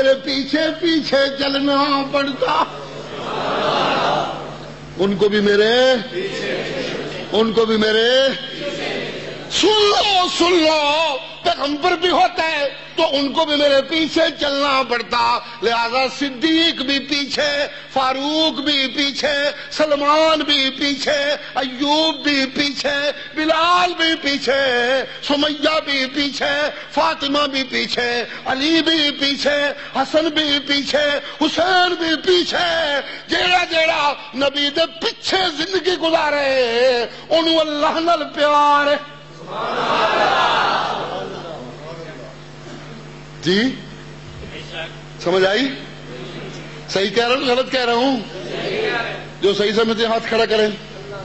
میرے پیچھے پیچھے چلنا پڑتا، ان کو بھی میرے سن لو پیغمبر بھی ہوتا ہے تو ان کو بھی میرے پیچھے چلنا پڑتا، لہذا صدیق بھی پیچھے، فاروق بھی پیچھے، سلمان بھی پیچھے، ایوب بھی پیچھے، بلال بھی پیچھے، سمیہ بھی پیچھے، فاطمہ بھی پیچھے، علی بھی پیچھے، حسن بھی پیچھے، حسین بھی پیچھے، جیڑا جیڑا نبی دے پیچھے زندگی گزارے انہوں اللہ نال پیار ہے۔ جی سمجھ آئی؟ صحیح کہہ رہا ہوں غلط کہہ رہا ہوں؟ جو صحیح سمجھتے ہاتھ کھڑا کریں۔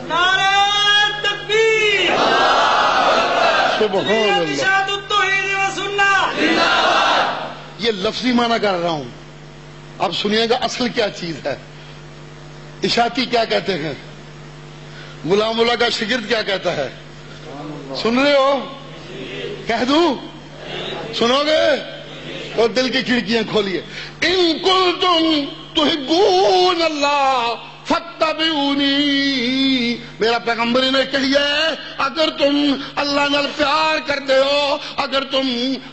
نعرہ تکبیر، سبحان اللہ۔ ارشاد التوحید و سنت، یہ لفظی معنی کر رہا ہوں، اب سنیے گا اصل کیا چیز ہے۔ اشاعتی کیا کہتے ہیں، غلام اللہ کا شاگرد کیا کہتا ہے، سن رہے ہو؟ کہہ دوں؟ سنو گے؟ اور دل کی کھڑکیاں کھولیے۔ ان کنتم تحبون اللہ فاتبعونی، میرا پیغمبر نے کہیا ہے اگر تم اللہ نال پیار کرتے ہو، اگر تم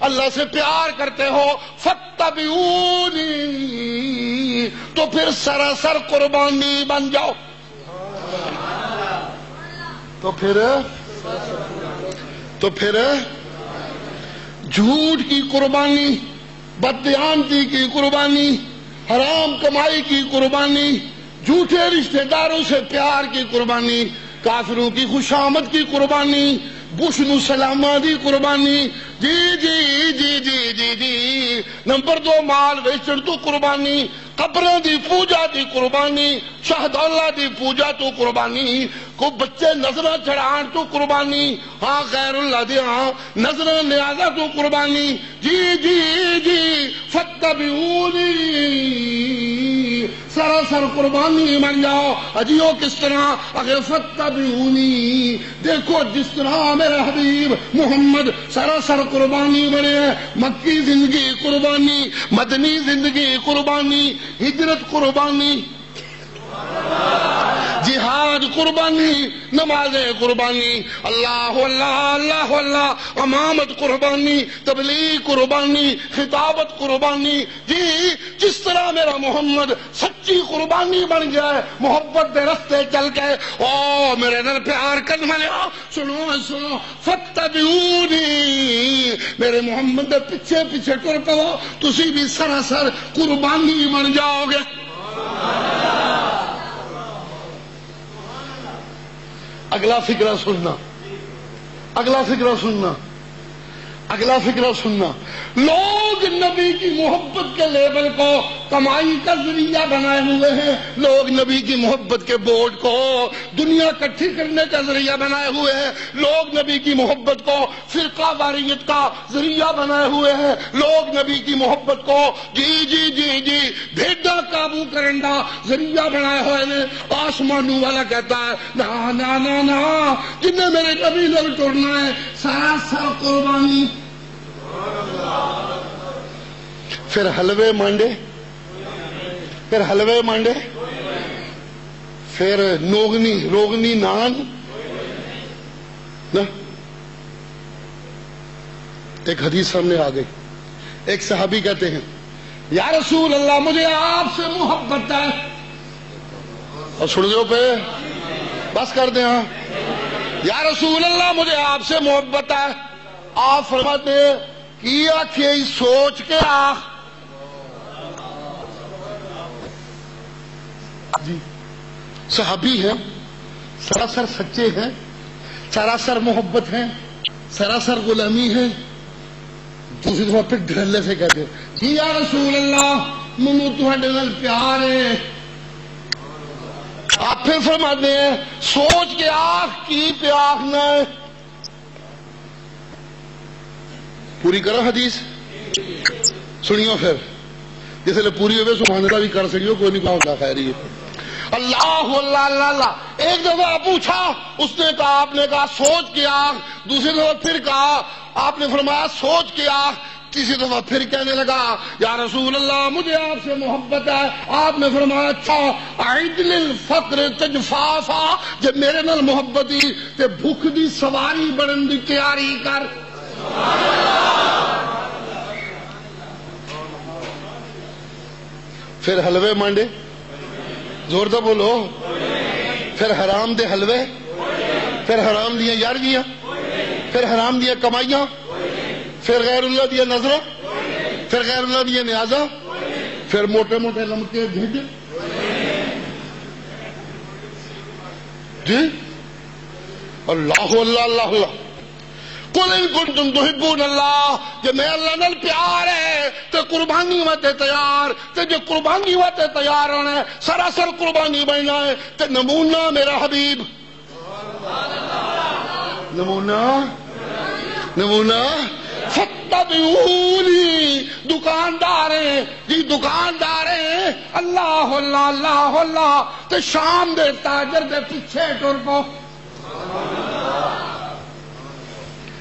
اللہ سے پیار کرتے ہو، فاتبعونی، تو پھر سراسر قربانی بن جاؤ۔ تو پھر جھوٹ کی قربانی، بددیانتی کی قربانی، حرام کمائی کی قربانی، جھوٹے رشتہ داروں سے پیار کی قربانی، کافروں کی خوشامد کی قربانی، بشنو سلامہ دی قربانی، جی جی جی جی جی جی، نمبر 2 مال ویچن تو قربانی، قبروں دی پوجا دی قربانی، شہداءاللہ دی پوجا تو قربانی، کو بچے نظرہ چڑھان تو قربانی، ہاں غیر اللہ دی ہاں نظرہ نیازہ تو قربانی، جی جی جی فاتبعونی، سراسر قربانی بن جاؤ۔ اجیو کس طرح، اگر فاتبعونی، دیکھو جس طرح میرے حبیب محمد سراسر قربانی بنے ہیں، مکی زندگی قربانی، مدنی زندگی قربانی، ہجرت قربانی، جہاد قربانی، نمازیں قربانی، اللہ اللہ اللہ اللہ، امامت قربانی، تبلیغ قربانی، خطابت قربانی، جی جس طرح میرا محمد سچی قربانی بن گیا ہے محبت دے رستے چل کے، او میرے نال پیار کرنے والے سنو فاتبعونی، میرے محمد دے پیچھے پیچھے ٹر پو، تسی بھی سراسر قربانی بن جاؤ گے۔ اگلا فکرہ سننا، لوگ نبی کی محبت کے لیبل کو کمائی کا ذریعہ بنائے ہوئے ہیں، لوگ نبی کی محبت کے بورڈ کو دنیا اکٹھی کرنے کا ذریعہ بنائے ہوئے ہیں، لوگ نبی کی محبت کو فرقہ واریت کا ذریعہ بنائے ہوئے ہیں، لوگ نبی کی محبت کو جی جی جی جی بھیڈا قابو کرنے کا ذریعہ بنائے ہوئے ہیں۔ آسمانوں والا کہتا ہے نا نا نا نا، جنہیں میرے نبی نال ٹرنا ہے سراسر قربانی۔ پھر حلوے مانڈے، پھر روغنی نان نا۔ ایک حدیث سامنے آ گئی، ایک صحابی کہتے ہیں یا رسول اللہ مجھے آپ سے محبت ہے، اور سن دو پہ بس کر دیں، ہاں یا رسول اللہ مجھے آپ سے محبت ہے، آپ فرماتے ہیں کی آکھے سوچ کے آخ، جی صحابی ہیں، سراسر سچے ہیں، سراسر محبت ہیں، سراسر غلامی ہے، دوسری دفعہ پھر ڈھلے سے کہتے ہیں جی یا رسول اللہ منو تہاڈے نال پیار ہے، آپ پھر فرماتے ہیں سوچ کے آخ کی پیاخ نہ ہے۔ پوری کرو حدیث سنیو، پھر جس لئے پوری ہوئے سبحان اللہ بھی کر سکیو، کوئی نہیں کہا خیری ہے۔ اللہ اللہ اللہ اللہ، ایک دفعہ پوچھا، اس نے کہا، آپ نے کہا سوچ کے آخ، دوسری دفعہ پھر کہا، آپ نے فرمایا سوچ کے آخ تیسری دفعہ پھر کہنے لگا یا رسول اللہ مجھے آپ سے محبت ہے. آپ نے فرمایا اچھا اعد للفقر تجفافا, جب میرے نال محبت ہی تے بھوک دی سواری بڑھن دی تیاری کر. پھر حلوے مانڈے, زور دا بولو, پھر حرام دے حلوے, پھر حرام دیا یارویاں, پھر حرام دیا کمائیاں, پھر غیر اللہ دیا نظرہ, پھر غیر اللہ دیا نیازہ, پھر موٹے موٹے لمکے ڈھڈ. جی اللہ اللہ اللہ اللہ. قل ان کنتم تحبون اللہ, جب میں اللہ نال پیار ہے تو قربانی واتے تیار, تے جو قربانی واتے تیار ہونا ہے سراسر قربانی بننا ہے. تے نمونہ میرا حبیب, نمونہ نمونہ فتبعونی, دکاندار ہیں جی دکاندار ہیں, اللہ اللہ اللہ اللہ. تے شام دے تاجر دے پیچھے ٹر پو,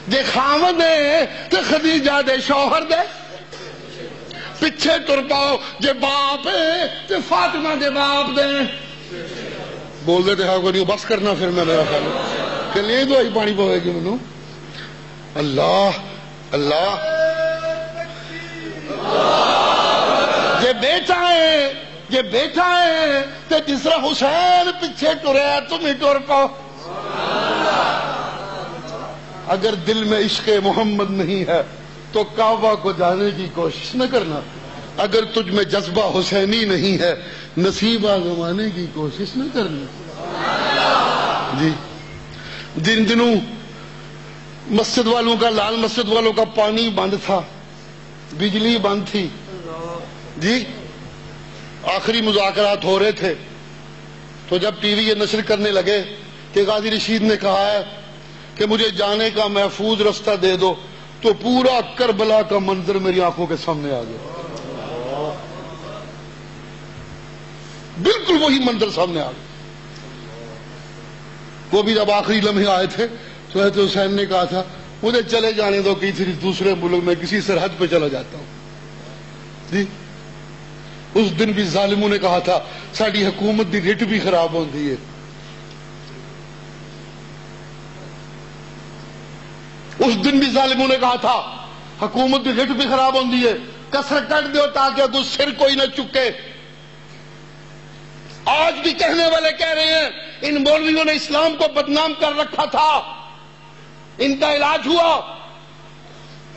جے خاوند دے تے خدیجہ دے شوہر دے پیچھے ٹر پاؤ, جے باپ ہے تے فاطمہ دے باپ دے. بول دے ہاں کو نہیں بس کرنا پھر میں میرا خیال کہ نہیں دوائی پانی پوے گی منو. اللہ اللہ. جے بیٹا ہے جے بیٹا ہے تے جس طرح حسین پیچھے ٹرے تم ہی ٹر پاؤ. اگر دل میں عشق محمد نہیں ہے تو کعبہ کو جانے کی کوشش نہ کرنا. اگر تجھ میں جذبہ حسینی نہیں ہے نصیب آزمانے کی کوشش نہ کرنا. جی جن دنوں مسجد والوں کا, لال مسجد والوں کا پانی بند تھا, بجلی بند تھی, جی آخری مذاکرات ہو رہے تھے, تو جب ٹی وی یہ نشر کرنے لگے کہ غازی رشید نے کہا ہے کہ مجھے جانے کا محفوظ رستہ دے دو, تو پورا کربلا کا منظر میری آنکھوں کے سامنے آ گیا. بالکل وہی منظر سامنے آ گیا. وہ بھی جب آخری لمحے آئے تھے تو حضرت حسین نے کہا تھا مجھے چلے جانے دو, کسی دوسرے ملک میں کسی سرحد پہ چلا جاتا ہوں. جی اس دن بھی ظالموں نے کہا تھا ساری حکومت دی ریٹ بھی خراب ہوتی ہے. اس دن بھی ظالموں نے کہا تھا حکومت کی ریٹ بھی خراب ہوتی ہے, کسر کٹ دو تاکہ کوئی سر کوئی نہ چکے. آج بھی کہنے والے کہہ رہے ہیں ان مولویوں نے اسلام کو بدنام کر رکھا تھا, ان کا علاج ہوا,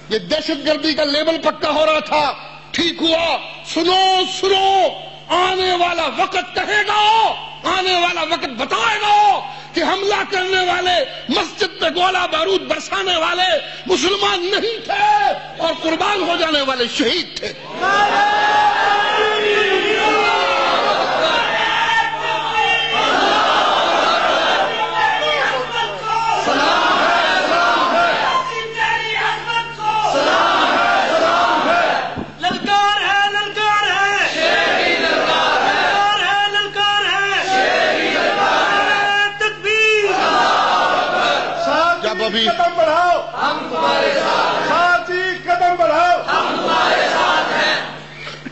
یہ دہشت گردی کا لیبل پکا ہو رہا تھا, ٹھیک ہوا. سنو سنو, آنے والا وقت کہے گا, آنے والا وقت بتائے گا کہ حملہ کرنے والے, مسجد پہ گولہ بارود برسانے والے مسلمان نہیں تھے اور قربان ہو جانے والے شہید تھے. قدم بڑھاؤ ہم تمہارے ساتھ, ساتھی قدم بڑھاؤ ہم تمہارے ساتھ ہیں.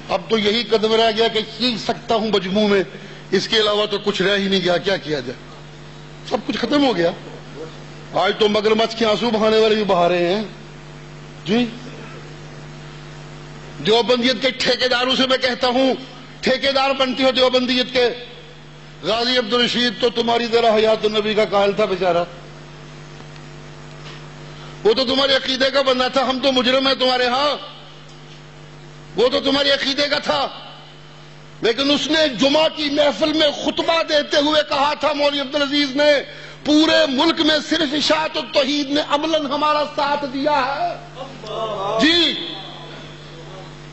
اب تو یہی قدم رہ گیا کہ سیکھ سکتا ہوں مجموع میں, اس کے علاوہ تو کچھ رہ ہی نہیں گیا. کیا کیا جائے, سب کچھ ختم ہو گیا. آج تو مگرمچھ کے آنسو بہانے والے بھی بہا رہے ہیں. جی دیوبندیت کے ٹھیکیداروں سے میں کہتا ہوں, ٹھیکیدار بنتی ہو دیوبندیت کے. غازی عبدالرشید تو تمہاری طرح حیات النبی کا قائل تھا بیچارہ, وہ تو تمہارے عقیدے کا بندہ تھا. ہم تو مجرم ہیں تمہارے ہاں, وہ تو تمہارے عقیدے کا تھا. لیکن اس نے جمعہ کی محفل میں خطبہ دیتے ہوئے کہا تھا, مولوی عبدالعزیز نے, پورے ملک میں صرف اشاعت التوحید نے عملاً ہمارا ساتھ دیا ہے. جی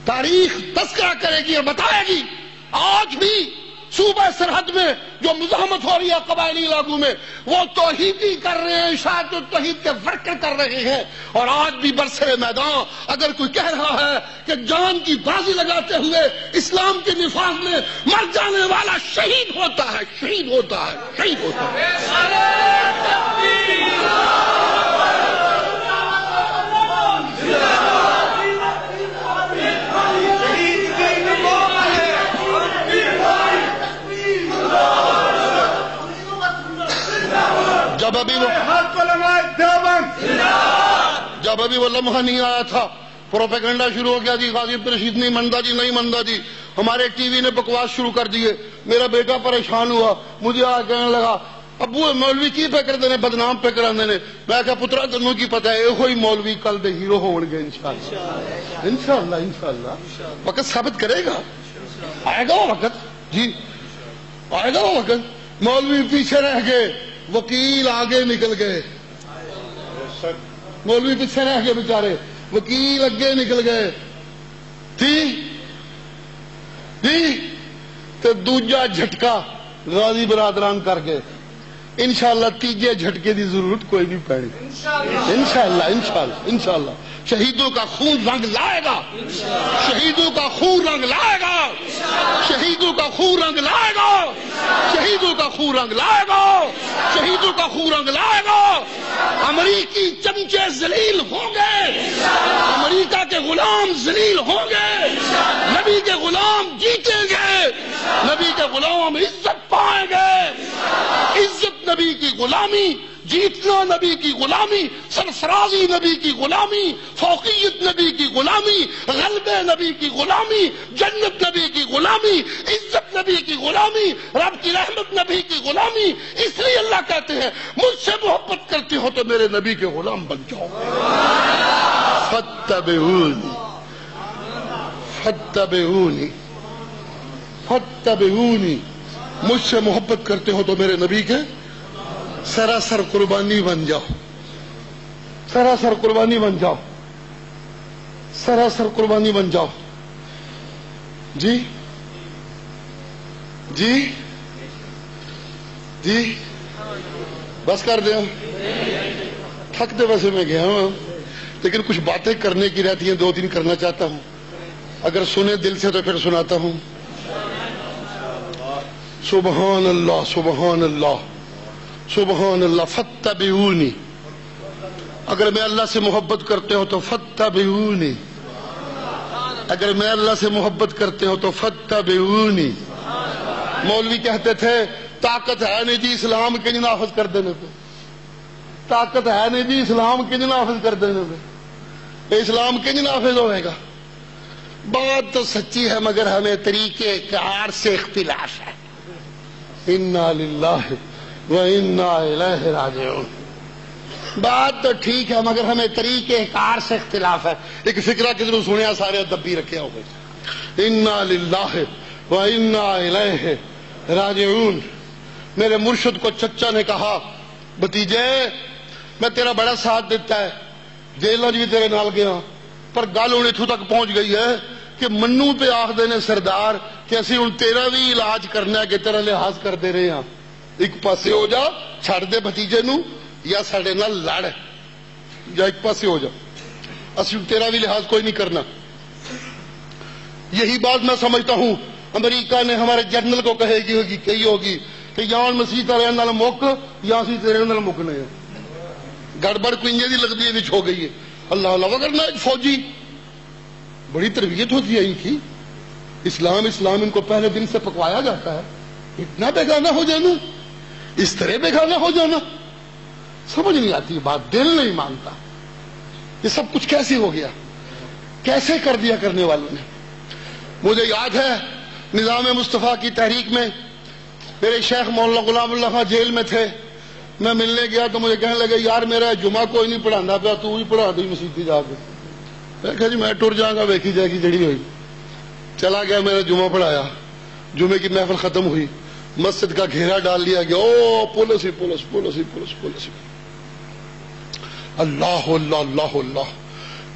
تاریخ تذکرہ کرے گی اور بتائے گی. آج بھی صوبہ سرحد میں جو مزاحمت ہو رہی ہے قبائلی علاقوں میں, وہ توحیدی کر رہے ہیں, اشاعت التوحید کے ورکر کر رہے ہیں. اور آج بھی برسر میدان اگر کوئی کہہ رہا ہے کہ جان کی بازی لگاتے ہوئے اسلام کے نفاذ میں مر جانے والا شہید ہوتا ہے, شہید ہوتا ہے, شہید ہوتا ہے. اب ابھی وہ لمحہ نہیں آیا تھا، پروپیگنڈا شروع ہو گیا جی غازی عبد الرشید نہیں منتا جی، نہیں منتا جی، ہمارے ٹی وی نے بکواس شروع کر دیے۔ میرا بیٹا پریشان ہوا، مجھے آ کہنے لگا ابو مولوی کی پہ کر دینے بدنام پہ کرانے نے۔ میں کہا پترا تنوں کی پتہ ہے یہ مولوی کل دے ہیرو ہون گے انشاءاللہ انشاءاللہ انشاءاللہ، وقت ثابت کرے گا، آئے گا وہ وقت جی، آئے گا وہ وقت۔ مولوی پیچھے رہ گئے، وکیل آگے نکل گئے، مولوی پیچھے رہ گئے بیچارے، وکیل اگے نکل گئے جی، تے دوجا جھٹکا غازی برادران کر گئے۔ انشاءاللہ تیجے جھٹکے دی ضرورت کوئی نہیں پڑی، انشاءاللہ انشاءاللہ انشاءاللہ۔ شہیدوں کا خون رنگ لائے گا، شہیدوں کا خون رنگ لائے گا، شہیدوں کا خون رنگ لائے گا، شہیدوں کا خون رنگ لائے گا، شہیدوں کا خون رنگ لائے گا۔ امریکی چمچے ذلیل ہوں گے، امریکہ کے غلام ذلیل ہوں گے، نبی کے غلام جیتیں گے، نبی کے غلام عزت پائیں گے۔ عزت نبی کی غلامی، جیتنا نبی کی غلامی، سرفرازی نبی کی غلامی، فوقیت نبی کی غلامی، غلبے نبی کی غلامی، جنت نبی کی غلامی، عزت نبی کی غلامی، رب کی رحمت نبی کی غلامی۔ اس لیے اللہ کہتے ہیں مجھ سے محبت کرتے ہو تو میرے نبی کے غلام بن جاؤ۔ فاتبعونی فاتبعونی فاتبعونی، مجھ سے محبت کرتے ہو تو میرے نبی کے سراسر قربانی بن جاؤ، سراسر قربانی بن جاؤ، سراسر قربانی بن جاؤ۔ جی جی جی بس کر دیا، تھک دے ویسے میں گیا ہوں، لیکن کچھ باتیں کرنے کی رہتی ہیں، دو تین کرنا چاہتا ہوں، اگر سنے دل سے تو پھر سناتا ہوں۔ سبحان اللہ سبحان اللہ سبحان اللہ۔ فاتبعونی، اگر میں اللہ سے محبت کرتے ہو تو فاتبعونی، اگر میں اللہ سے محبت کرتے ہو تو فاتبعونی۔ مولوی کہتے تھے طاقت ہے نہیں جی اسلام کے نافذ کر دینے پہ، طاقت ہے نہیں جی اسلام کے نافذ کر دینے پہ، اسلام کے نافذ ہوئے گا۔ بات تو سچی ہے مگر ہمیں طریقے کار سے اختلاف ہے۔ انا للہ و انا الیہ راجعون، بات تو ٹھیک ہے مگر ہمیں طریقے کار سے اختلاف ہے۔ ایک فکرہ کدھر سنیا سارے دبی رکھے ہو گئے۔ انا للہ و انا الیہ راجعون۔ میرے مرشد کو چچا نے کہا بھتیجے میں تیرا بڑا ساتھ دیتا ہے، جیلوں بھی تیرے نال گیا، پر گل ہوں اتوں تک پہنچ گئی ہے کہ منو پہ آخ دینے سردار کہ اسی ہوں تیرا بھی علاج کرنا ہے کہ تیرا لحاظ کر دے رہے ہیں، ایک پاسے ہو جا چھڑ دے بھتیجے نو یا ساڑے نال لڑ، یا ایک پاسے ہو جا، اسی تیرا بھی لحاظ کوئی نہیں کرنا۔ یہی بات میں سمجھتا ہوں امریکہ نے ہمارے جنرل کو کہی ہوگی کہ یہاں مسیح تیرے نال مک یا اسی تیرے نال مکنے ہیں۔ گڑبڑ کوئی دی لگتی ہے ہو گئی ہے۔ اللہ اللہ کرنا، ایک فوجی بڑی تربیت ہوتی ہے ان کی، اسلام اسلام ان کو پہلے دن سے پکوایا جاتا ہے، اتنا بیگانہ ہو جانا، اس طرح بیگانہ ہو جانا، سمجھ نہیں آتی بات، دل نہیں مانتا یہ سب کچھ کیسے ہو گیا، کیسے کر دیا کرنے والوں نے۔ مجھے یاد ہے نظام مصطفیٰ کی تحریک میں میرے شیخ مولانا غلام اللہ خان جیل میں تھے، میں ملنے گیا تو مجھے کہنے لگے یار میرا جمعہ کوئی نہیں پڑھانا پیا، تو ہی پڑھا دی مسیح جا کے۔ میں کہا جی میں ٹر جاؤں گا، ویکھی جائے گی جڑی ہوئی۔ چلا گیا، میرا جمعہ پڑھایا، جمعے کی محفل ختم ہوئی، مسجد کا گھیرا ڈال لیا گیا، او پولیس ہی پولیس پولیس ہی پولیس پولیس ہی، اللہ اللہ اللہ اللہ۔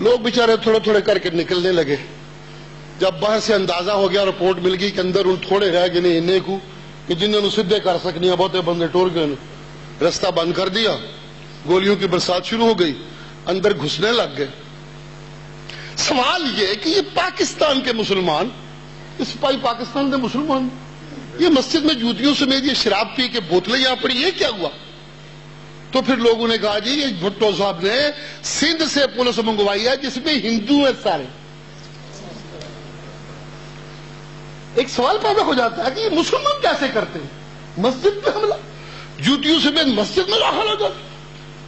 لوگ بیچارے تھوڑے تھوڑے کر کے نکلنے لگے۔ جب باہر سے اندازہ ہو گیا، رپورٹ مل گئی کہ اندر ان تھوڑے رہ گئے نہیں انہیں کو کہ جنہوں نے سدھے کر سکنی، بہتے بندے ٹور گئے، رستہ بند کر دیا، گولیوں کی برسات شروع ہو گئی، اندر گھسنے لگ گئے۔ سوال یہ کہ یہ پاکستان کے مسلمان، سپاہی پاکستان کے مسلمان، یہ مسجد میں جوتیوں سمیت یہ شراب پی کے بوتلیں یہاں پڑی، یہ کیا ہوا؟ تو پھر لوگوں نے کہا جی یہ بھٹو صاحب نے سندھ سے پولیس منگوائی ہے جس میں ہندو ہیں سارے۔ ایک سوال پیدا ہو جاتا ہے کہ یہ مسلمان کیسے کرتے ہیں مسجد پہ حملہ، جوتیوں سمیت مسجد میں داخل ہو جاتے۔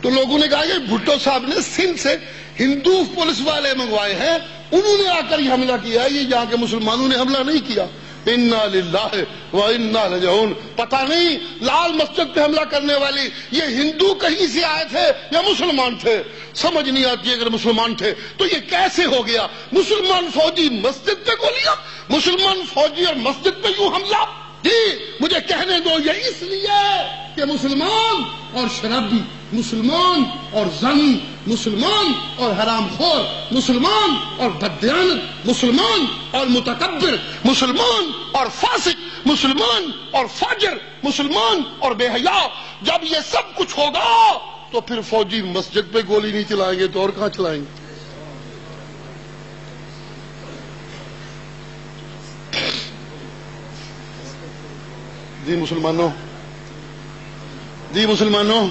تو لوگوں نے کہا کہ بھٹو صاحب نے سندھ سے ہندو پولیس والے منگوائے ہیں، انہوں نے آ کر یہ حملہ کیا ہے، یہ یہاں کے مسلمانوں نے حملہ نہیں کیا۔ انا للہ و انا راجعون۔ پتہ نہیں لال مسجد پہ حملہ کرنے والی یہ ہندو کہیں سے آئے تھے یا مسلمان تھے، سمجھ نہیں آتی۔ اگر مسلمان تھے تو یہ کیسے ہو گیا؟ مسلمان فوجی مسجد پہ گولیاں، مسلمان فوجی اور مسجد پہ یوں حملہ؟ جی مجھے کہنے دو، یہ اس لیے کہ مسلمان اور شرابی، مسلمان اور زانی، مسلمان اور حرام خور، مسلمان اور بددیانت، مسلمان اور متکبر، مسلمان اور فاسق، مسلمان اور فاجر، مسلمان اور بے حیا، جب یہ سب کچھ ہوگا تو پھر فوجی مسجد پہ گولی نہیں چلائیں گے تو اور کہاں چلائیں گے؟ جی مسلمانوں،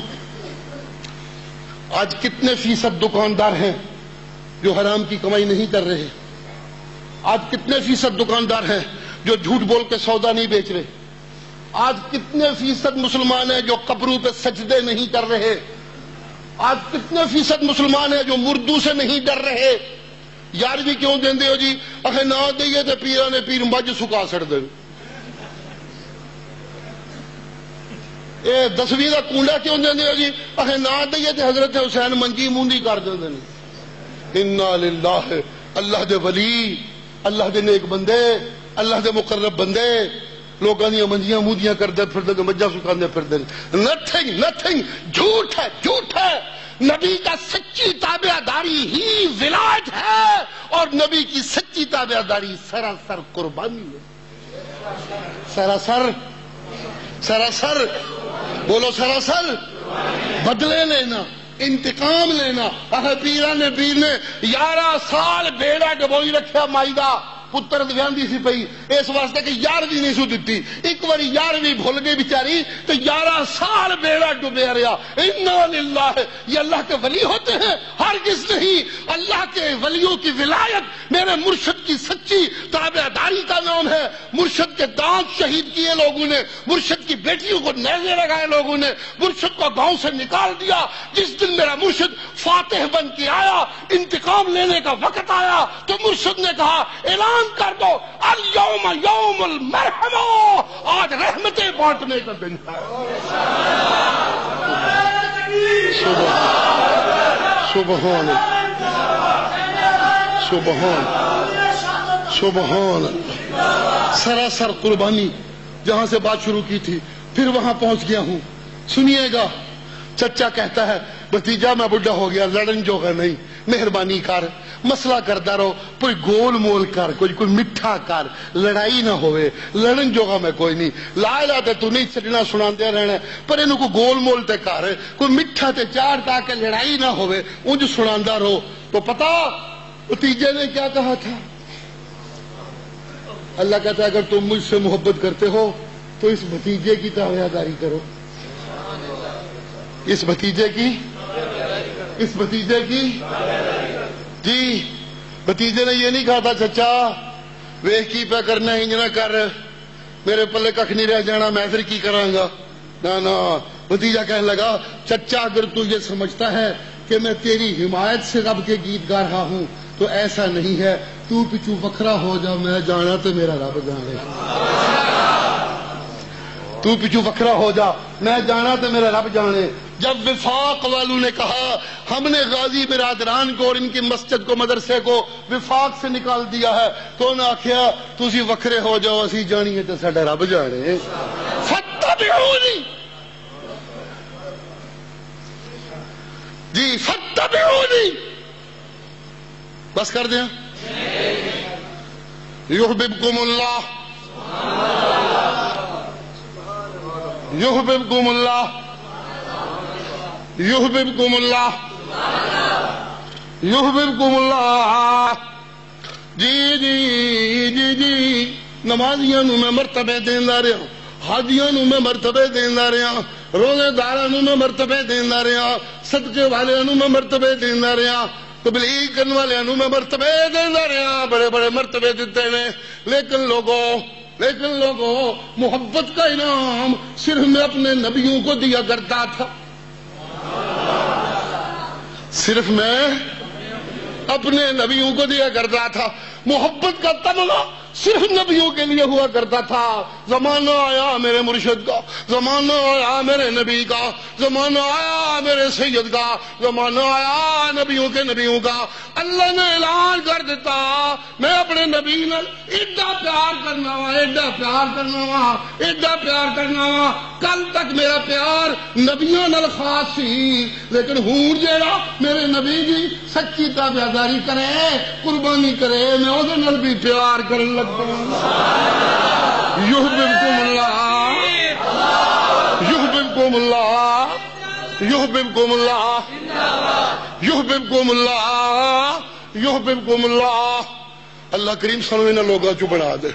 آج کتنے فیصد دکاندار ہیں جو حرام کی کمائی نہیں کر رہے؟ آج کتنے فیصد دکاندار ہیں جو جھوٹ بول کے سودا نہیں بیچ رہے؟ آج کتنے فیصد مسلمان ہیں جو قبروں پہ سجدے نہیں کر رہے؟ آج کتنے فیصد مسلمان ہیں جو مردوں سے نہیں ڈر رہے؟ یار بھی کیوں دیندے ہو جی؟ اخے نہ دئیے تو پیرا نے پیر مجھ سکا سڑ دے، اے 10ویں کا کونڈا کیوں دیندے ہو جی؟ اخے نہ دئیے تو حضرت حسین منجی موندی کر دیندے نے۔ انا للہ، اللہ دے ولی، اللہ دے نیک بندے، اللہ دے مقرب بندے لوگوں دیا منجیاں موندیاں کردے پھردے، مجھا سکاندے پھردے۔ نتھنگ، جھوٹ ہے، جھوٹ ہے۔ نبی کا سچی تابعداری ہی ولایت ہے، اور نبی کی سچی تابعداری سراسر قربانی ہے۔ سراسر بولو، سراسر بدلے لینا، انتقام لینا۔ پیر نے 11 سال بیڑا ڈبوئی رکھیا مائی دا، پتر دیاندی سی پئی، اس واسطے کہ 11ویں نہیں سو دتی، ایک باری 11ویں بھول گئی بیچاری تو 11 سال بیڑا ڈبیا رہا۔ انا للہ، یہ اللہ کے ولی ہوتے ہیں؟ ہرگز نہیں۔ اللہ کے ولیوں کی ولایت میرے مرشد کی سچی تابعداری کا نام ہے۔ مرشد کے دانت شہید کیے لوگوں نے، مرشد کی بیٹیوں کو نیزے لگائے لوگوں نے، مرشد کو گاؤں سے نکال دیا۔ جس دن میرا مرشد فاتح بن کے آیا، انتقام لینے کا وقت آیا، تو مرشد نے کہا اعلان کر دو، الیوم یوم المرحمہ، آج رحمتیں بانٹنے کا دن ہے۔ سبحان سبحان سراسر قربانی۔ جہاں سے بات شروع کی تھی پھر وہاں پہنچ گیا ہوں۔ سنیے گا، چچا کہتا ہے بھتیجا میں بڈھا ہو گیا، لڑن جوگا نہیں، مہربانی کر، مسئلہ کرتا رہو، کوئی گول مول کر، کوئی میٹھا کر، لڑائی نہ ہوئے، لڑن جوگا میں کوئی نہیں، لا لا تے تو نہیں چڑنا سنا دیا رہنا، پر انہوں کو گول مول تے کر، کوئی میٹھا تے چار تاکہ لڑائی نہ ہوئے، انج سنا رہو۔ تو پتا بھتیجے نے کیا کہا تھا؟ اللہ کہتا ہے اگر تم مجھ سے محبت کرتے ہو تو اس بھتیجے کی تابعداری کرو، اس بھتیجے کی جی۔ بھتیجے نے یہ نہیں کہا تھا چچا ویخ کی پہ کرنا، انج نہ کر، میرے پلے کھ نہیں رہ جانا، میں پھر کی کراں گا۔ نہ، بھتیجا کہنے لگا چچا اگر تو یہ سمجھتا ہے کہ میں تیری حمایت سے رب کے گیت گا رہا ہوں تو ایسا نہیں ہے، تو پچھو وکھرا ہو جا، میں جانا تو میرا رب جانے، تو پچھو وکھرا ہو جا، میں جانا تو میرا رب جانے۔ جب وفاق والوں نے کہا ہم نے غازی برادران کو اور ان کی مسجد کو، مدرسے کو وفاق سے نکال دیا ہے، تو انہوں نے آخیا تسی وکھرے ہو جاؤ، اسی جانی ہے تو ساڈا رب جانے۔ فتبعونی، جی فتبعونی، بس کر دیں۔ یحببکم اللہ، یحببکم اللہ، یحببکم اللہ، یحببکم اللہ۔ جی نمازیاں نو میں مرتبے دینا رہا، حاجیاں نو میں مرتبے دینا رہا، روزے داراں نو میں مرتبے دینا رہا، صدقے والے نو میں مرتبے دینا رہا، تبلیغ کرنے والے نو میں مرتبے دینا رہا، بڑے بڑے مرتبے دیتے ہیں۔ لیکن لوگوں محبت کا انعام صرف میں اپنے نبیوں کو دیا کرتا تھا، صرف میں اپنے نبیوں کو دیا کرتا تھا. محبت کا تمنا صرف نبیوں کے لیے ہوا کرتا تھا. زمانہ آیا میرے مرشد کا, زمانہ آیا میرے نبی کا, زمانہ آیا میرے سید کا, زمانہ آیا نبیوں کا. اللہ نے اعلان کر دیتا میں اپنے نبی نال ایڈا پیار کرنا وا, ایڈا پیار کرنا وا, ایڈا پیار کرنا وا. کل تک میرا پیار نبیوں نال خاص سی, لیکن ہوں جیڑا میرے نبی دی سچی تابعداری کرے, قربانی کرے, میں وہ نال بھی پیار کرن لگا. یحببکم اللہ, یحببکم اللہ, یحببکم اللہ, یحببکم اللہ, یحببکم اللہ. اللہ کریم سانو انہاں لوگاں چوں بنا دے,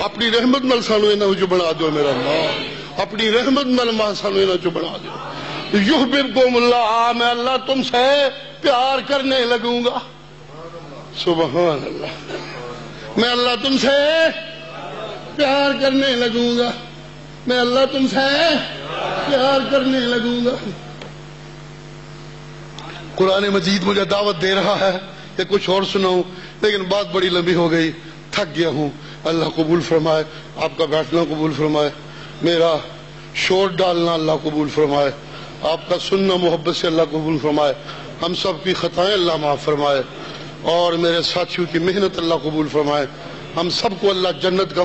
اپنی رحمت نال سانو انہاں چوں بنا دے میرا اللہ, اپنی رحمت نال ماں سانو انہاں چوں بنا دے. یحببکم اللہ, میں اللہ تم سے پیار کرنے لگوں گا. سبحان اللہ, میں اللہ تم سے پیار کرنے لگوں گا, میں اللہ تم سے پیار کرنے لگوں گا. قرآن مجید مجھے دعوت دے رہا ہے کہ کچھ اور سناؤں, لیکن بات بڑی لمبی ہو گئی, تھک گیا ہوں. اللہ قبول فرمائے, آپ کا بیٹھنا قبول فرمائے, میرا شور ڈالنا اللہ قبول فرمائے, آپ کا سننا محبت سے اللہ قبول فرمائے, ہم سب کی خطائیں اللہ معاف فرمائے, اور میرے ساتھیوں کی محنت اللہ قبول فرمائے. ہم سب کو اللہ جنت کا